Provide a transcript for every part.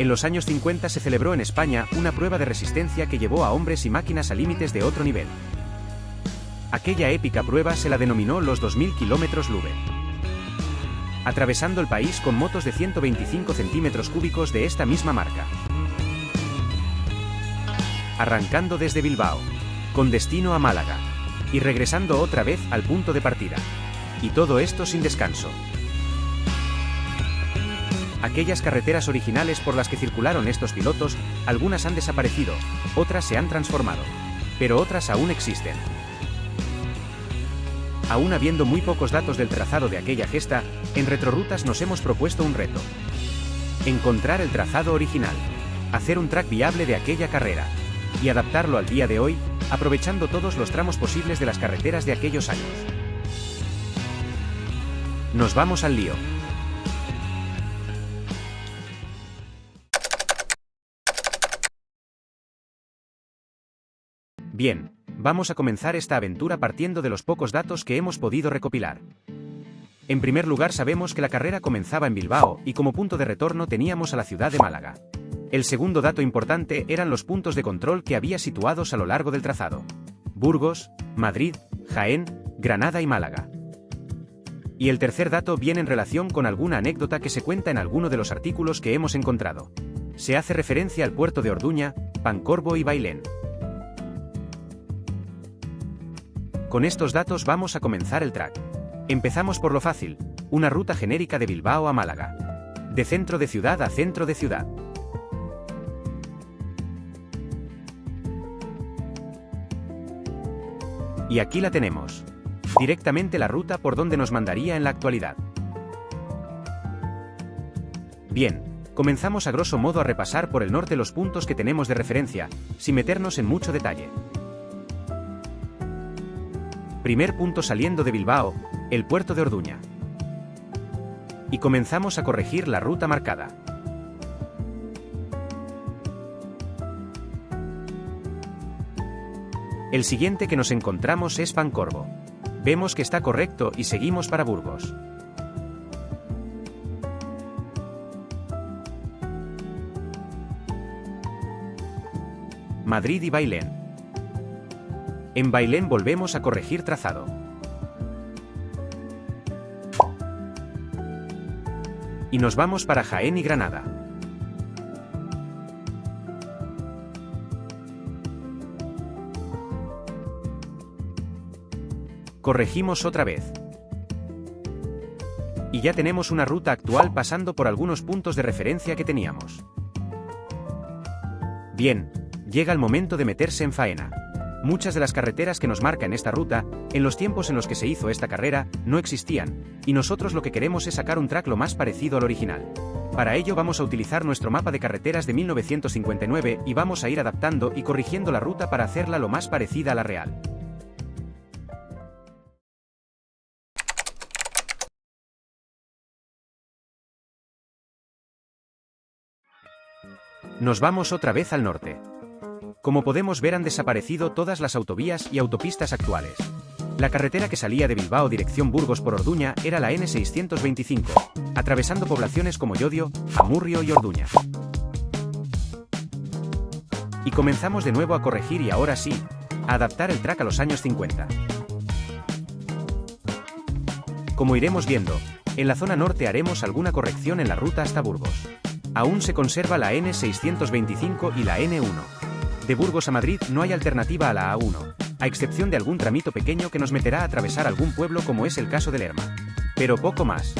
En los años 50 se celebró en España una prueba de resistencia que llevó a hombres y máquinas a límites de otro nivel. Aquella épica prueba se la denominó los 2000 km Lube. Atravesando el país con motos de 125 centímetros cúbicos de esta misma marca. Arrancando desde Bilbao, con destino a Málaga, y regresando otra vez al punto de partida. Y todo esto sin descanso. Aquellas carreteras originales por las que circularon estos pilotos, algunas han desaparecido, otras se han transformado, pero otras aún existen. Aún habiendo muy pocos datos del trazado de aquella gesta, en Retrorutas nos hemos propuesto un reto. Encontrar el trazado original, hacer un track viable de aquella carrera, y adaptarlo al día de hoy, aprovechando todos los tramos posibles de las carreteras de aquellos años. Nos vamos al lío. Bien, vamos a comenzar esta aventura partiendo de los pocos datos que hemos podido recopilar. En primer lugar, sabemos que la carrera comenzaba en Bilbao y como punto de retorno teníamos a la ciudad de Málaga. El segundo dato importante eran los puntos de control que había situados a lo largo del trazado: Burgos, Madrid, Jaén, Granada y Málaga. Y el tercer dato viene en relación con alguna anécdota que se cuenta en alguno de los artículos que hemos encontrado. Se hace referencia al puerto de Orduña, Pancorbo y Bailén. Con estos datos vamos a comenzar el track. Empezamos por lo fácil, una ruta genérica de Bilbao a Málaga. De centro de ciudad a centro de ciudad. Y aquí la tenemos. Directamente la ruta por donde nos mandaría en la actualidad. Bien, comenzamos a grosso modo a repasar por el norte los puntos que tenemos de referencia, sin meternos en mucho detalle. Primer punto saliendo de Bilbao, el puerto de Orduña. Y comenzamos a corregir la ruta marcada. El siguiente que nos encontramos es Pancorbo. Vemos que está correcto y seguimos para Burgos. Madrid y Bailén. En Bailén volvemos a corregir trazado. Y nos vamos para Jaén y Granada. Corregimos otra vez. Y ya tenemos una ruta actual pasando por algunos puntos de referencia que teníamos. Bien, llega el momento de meterse en faena. Muchas de las carreteras que nos marcan esta ruta, en los tiempos en los que se hizo esta carrera, no existían, y nosotros lo que queremos es sacar un track lo más parecido al original. Para ello vamos a utilizar nuestro mapa de carreteras de 1959 y vamos a ir adaptando y corrigiendo la ruta para hacerla lo más parecida a la real. Nos vamos otra vez al norte. Como podemos ver, han desaparecido todas las autovías y autopistas actuales. La carretera que salía de Bilbao dirección Burgos por Orduña era la N625, atravesando poblaciones como Llodio, Amurrio y Orduña. Y comenzamos de nuevo a corregir y ahora sí, a adaptar el track a los años 50. Como iremos viendo, en la zona norte haremos alguna corrección en la ruta hasta Burgos. Aún se conserva la N625 y la N1. De Burgos a Madrid no hay alternativa a la A1, a excepción de algún tramito pequeño que nos meterá a atravesar algún pueblo como es el caso de Lerma. Pero poco más.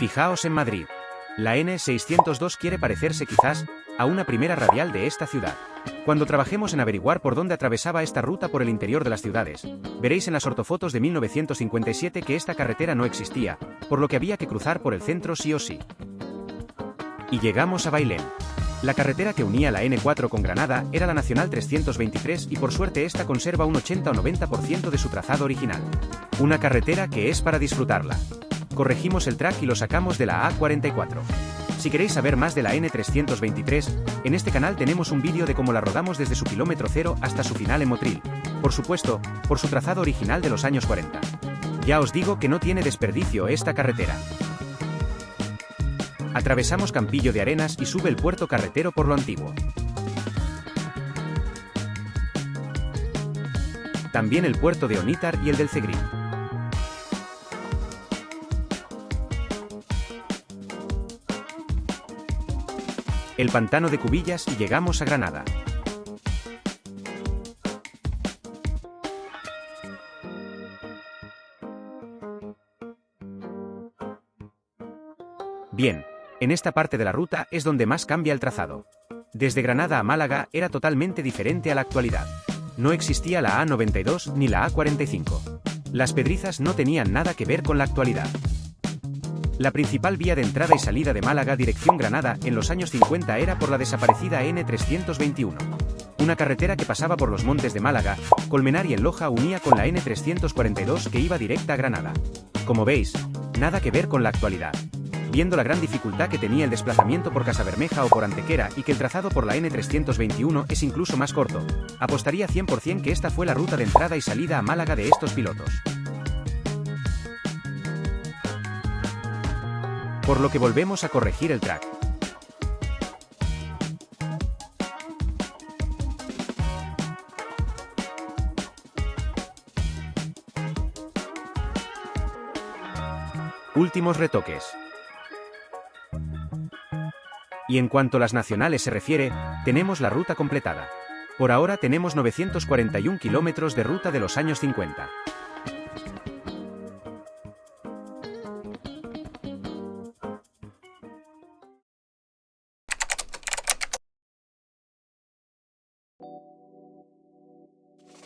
Fijaos en Madrid. La N602 quiere parecerse quizás a una primera radial de esta ciudad. Cuando trabajemos en averiguar por dónde atravesaba esta ruta por el interior de las ciudades, veréis en las ortofotos de 1957 que esta carretera no existía, por lo que había que cruzar por el centro sí o sí. Y llegamos a Bailén. La carretera que unía la N4 con Granada era la Nacional 323 y por suerte esta conserva un 80 o 90% de su trazado original. Una carretera que es para disfrutarla. Corregimos el track y lo sacamos de la A44. Si queréis saber más de la N323, en este canal tenemos un vídeo de cómo la rodamos desde su kilómetro cero hasta su final en Motril, por supuesto, por su trazado original de los años 40. Ya os digo que no tiene desperdicio esta carretera. Atravesamos Campillo de Arenas y sube el puerto carretero por lo antiguo. También el puerto de Onítar y el del Cegrín. El pantano de Cubillas y llegamos a Granada. Bien, en esta parte de la ruta es donde más cambia el trazado. Desde Granada a Málaga era totalmente diferente a la actualidad. No existía la A92 ni la A45. Las Pedrizas no tenían nada que ver con la actualidad. La principal vía de entrada y salida de Málaga dirección Granada en los años 50 era por la desaparecida N321. Una carretera que pasaba por los montes de Málaga, Colmenar y en Loja unía con la N342 que iba directa a Granada. Como veis, nada que ver con la actualidad. Viendo la gran dificultad que tenía el desplazamiento por Casabermeja o por Antequera y que el trazado por la N321 es incluso más corto, apostaría 100% que esta fue la ruta de entrada y salida a Málaga de estos pilotos. Por lo que volvemos a corregir el track. Últimos retoques. Y en cuanto a las nacionales se refiere, tenemos la ruta completada. Por ahora tenemos 941 kilómetros de ruta de los años 50.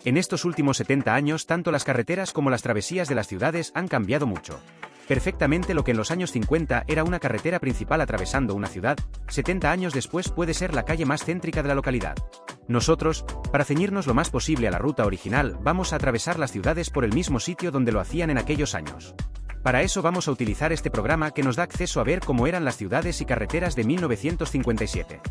En estos últimos 70 años tanto las carreteras como las travesías de las ciudades han cambiado mucho. Perfectamente lo que en los años 50 era una carretera principal atravesando una ciudad, 70 años después puede ser la calle más céntrica de la localidad. Nosotros, para ceñirnos lo más posible a la ruta original, vamos a atravesar las ciudades por el mismo sitio donde lo hacían en aquellos años. Para eso vamos a utilizar este programa que nos da acceso a ver cómo eran las ciudades y carreteras de 1957.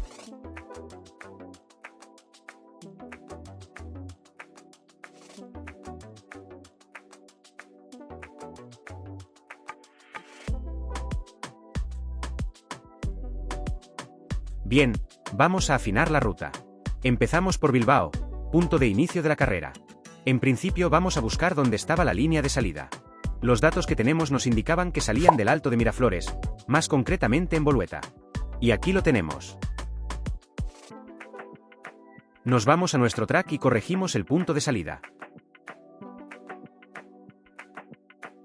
Bien, vamos a afinar la ruta. Empezamos por Bilbao, punto de inicio de la carrera. En principio vamos a buscar dónde estaba la línea de salida. Los datos que tenemos nos indicaban que salían del Alto de Miraflores, más concretamente en Bolueta. Y aquí lo tenemos. Nos vamos a nuestro track y corregimos el punto de salida.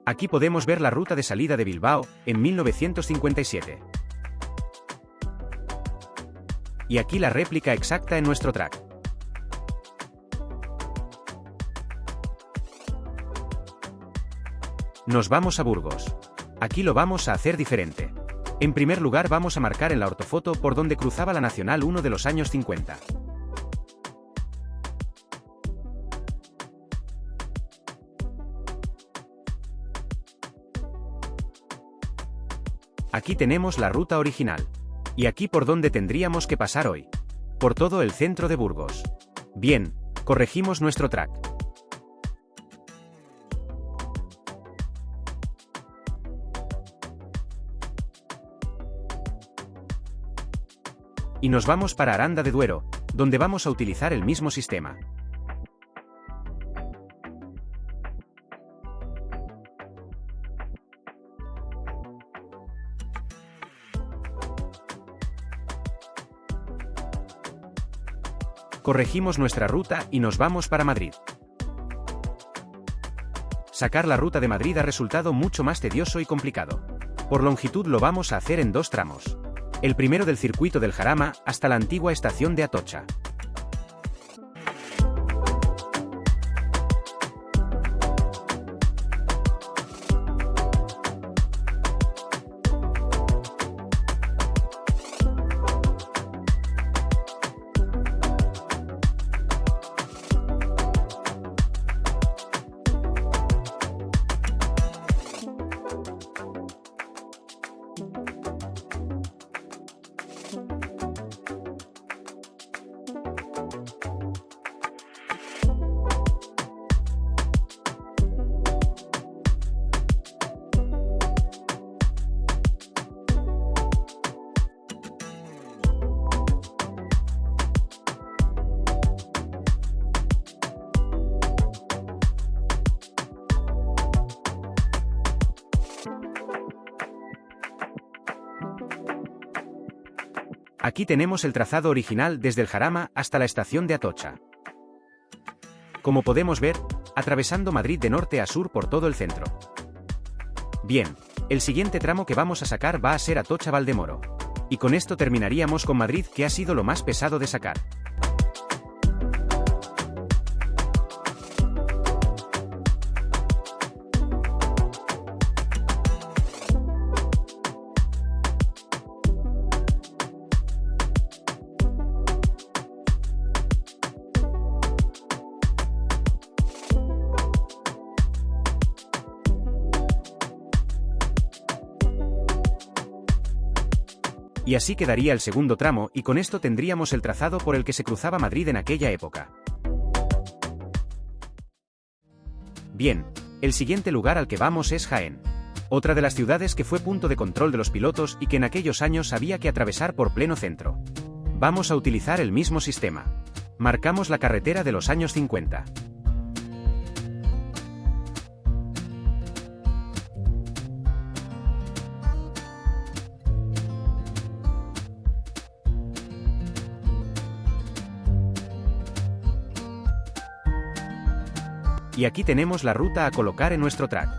Aquí podemos ver la ruta de salida de Bilbao, en 1957. Y aquí la réplica exacta en nuestro track. Nos vamos a Burgos. Aquí lo vamos a hacer diferente. En primer lugar vamos a marcar en la ortofoto por donde cruzaba la Nacional 1 de los años 50. Aquí tenemos la ruta original. Y aquí por donde tendríamos que pasar hoy. Por todo el centro de Burgos. Bien, corregimos nuestro track. Y nos vamos para Aranda de Duero, donde vamos a utilizar el mismo sistema. Corregimos nuestra ruta y nos vamos para Madrid. Sacar la ruta de Madrid ha resultado mucho más tedioso y complicado. Por longitud lo vamos a hacer en dos tramos. El primero del circuito del Jarama hasta la antigua estación de Atocha. Aquí tenemos el trazado original desde el Jarama hasta la estación de Atocha. Como podemos ver, atravesando Madrid de norte a sur por todo el centro. Bien, el siguiente tramo que vamos a sacar va a ser Atocha-Valdemoro. Y con esto terminaríamos con Madrid, que ha sido lo más pesado de sacar. Y así quedaría el segundo tramo, y con esto tendríamos el trazado por el que se cruzaba Madrid en aquella época. Bien, el siguiente lugar al que vamos es Jaén. Otra de las ciudades que fue punto de control de los pilotos y que en aquellos años había que atravesar por pleno centro. Vamos a utilizar el mismo sistema. Marcamos la carretera de los años 50. Y aquí tenemos la ruta a colocar en nuestro track.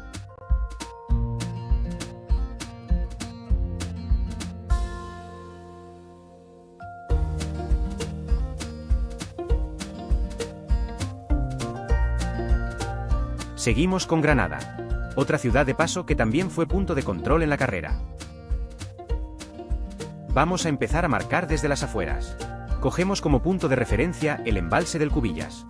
Seguimos con Granada, otra ciudad de paso que también fue punto de control en la carrera. Vamos a empezar a marcar desde las afueras. Cogemos como punto de referencia el embalse del Cubillas.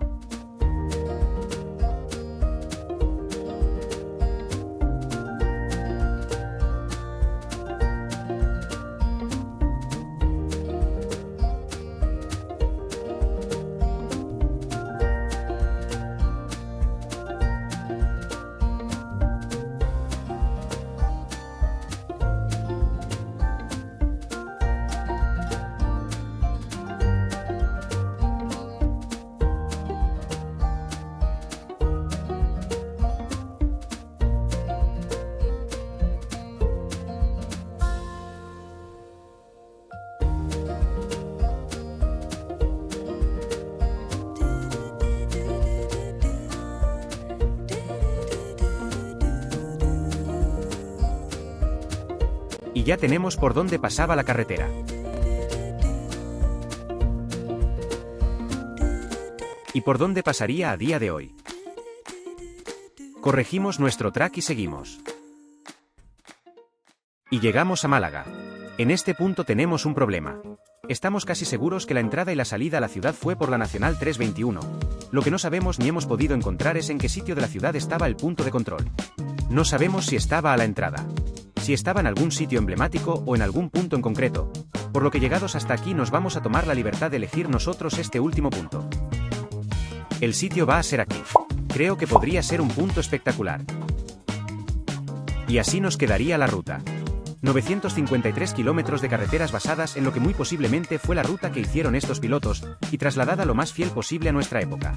Y ya tenemos por dónde pasaba la carretera. ¿Y por dónde pasaría a día de hoy? Corregimos nuestro track y seguimos. Y llegamos a Málaga. En este punto tenemos un problema. Estamos casi seguros que la entrada y la salida a la ciudad fue por la Nacional 321. Lo que no sabemos ni hemos podido encontrar es en qué sitio de la ciudad estaba el punto de control. No sabemos si estaba a la entrada, si estaba en algún sitio emblemático o en algún punto en concreto, por lo que llegados hasta aquí nos vamos a tomar la libertad de elegir nosotros este último punto. El sitio va a ser aquí. Creo que podría ser un punto espectacular. Y así nos quedaría la ruta. 953 kilómetros de carreteras basadas en lo que muy posiblemente fue la ruta que hicieron estos pilotos, y trasladada lo más fiel posible a nuestra época.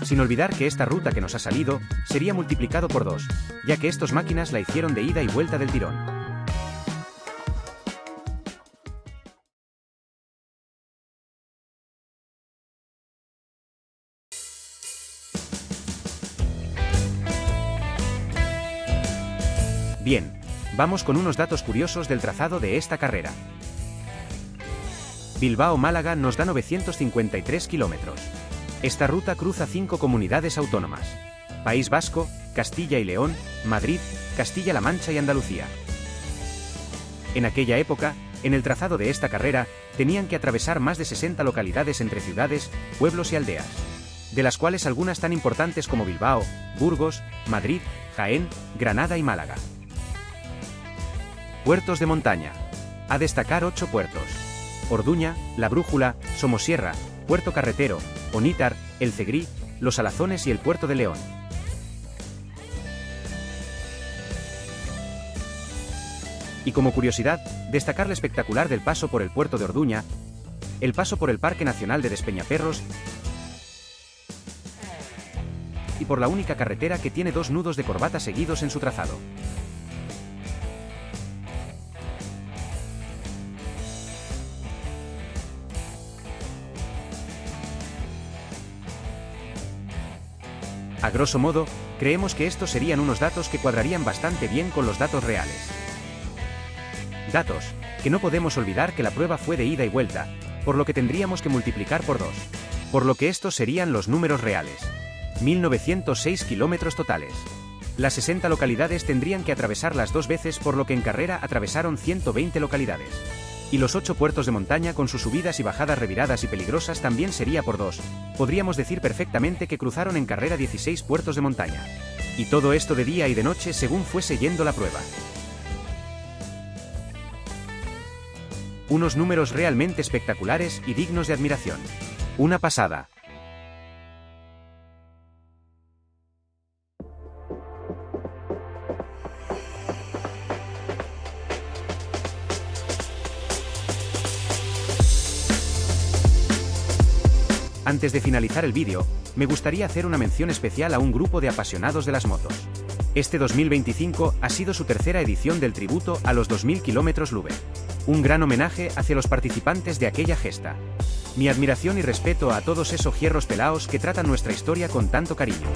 Sin olvidar que esta ruta que nos ha salido, sería multiplicado por 2, ya que estos máquinas la hicieron de ida y vuelta del tirón. Bien, vamos con unos datos curiosos del trazado de esta carrera. Bilbao-Málaga nos da 953 kilómetros. Esta ruta cruza 5 comunidades autónomas: País Vasco, Castilla y León, Madrid, Castilla-La Mancha y Andalucía. En aquella época, en el trazado de esta carrera, tenían que atravesar más de 60 localidades entre ciudades, pueblos y aldeas, de las cuales algunas tan importantes como Bilbao, Burgos, Madrid, Jaén, Granada y Málaga. Puertos de montaña. A destacar 8 puertos: Orduña, La Brújula, Somosierra, Puerto Carretero, Onítar, El Cegrí, Los Alazones y el Puerto de León. Y como curiosidad, destacar lo espectacular del paso por el puerto de Orduña, el paso por el Parque Nacional de Despeñaperros y por la única carretera que tiene 2 nudos de corbata seguidos en su trazado. A grosso modo, creemos que estos serían unos datos que cuadrarían bastante bien con los datos reales. Datos, que no podemos olvidar que la prueba fue de ida y vuelta, por lo que tendríamos que multiplicar por 2. Por lo que estos serían los números reales. 1906 kilómetros totales. Las 60 localidades tendrían que atravesarlas 2 veces, por lo que en carrera atravesaron 120 localidades. Y los 8 puertos de montaña con sus subidas y bajadas reviradas y peligrosas también sería por 2. Podríamos decir perfectamente que cruzaron en carrera 16 puertos de montaña. Y todo esto de día y de noche según fuese yendo la prueba. Unos números realmente espectaculares y dignos de admiración. Una pasada. Antes de finalizar el vídeo, me gustaría hacer una mención especial a un grupo de apasionados de las motos. Este 2025 ha sido su tercera edición del tributo a los 2000 km Lube. Un gran homenaje hacia los participantes de aquella gesta. Mi admiración y respeto a todos esos hierros pelaos que tratan nuestra historia con tanto cariño.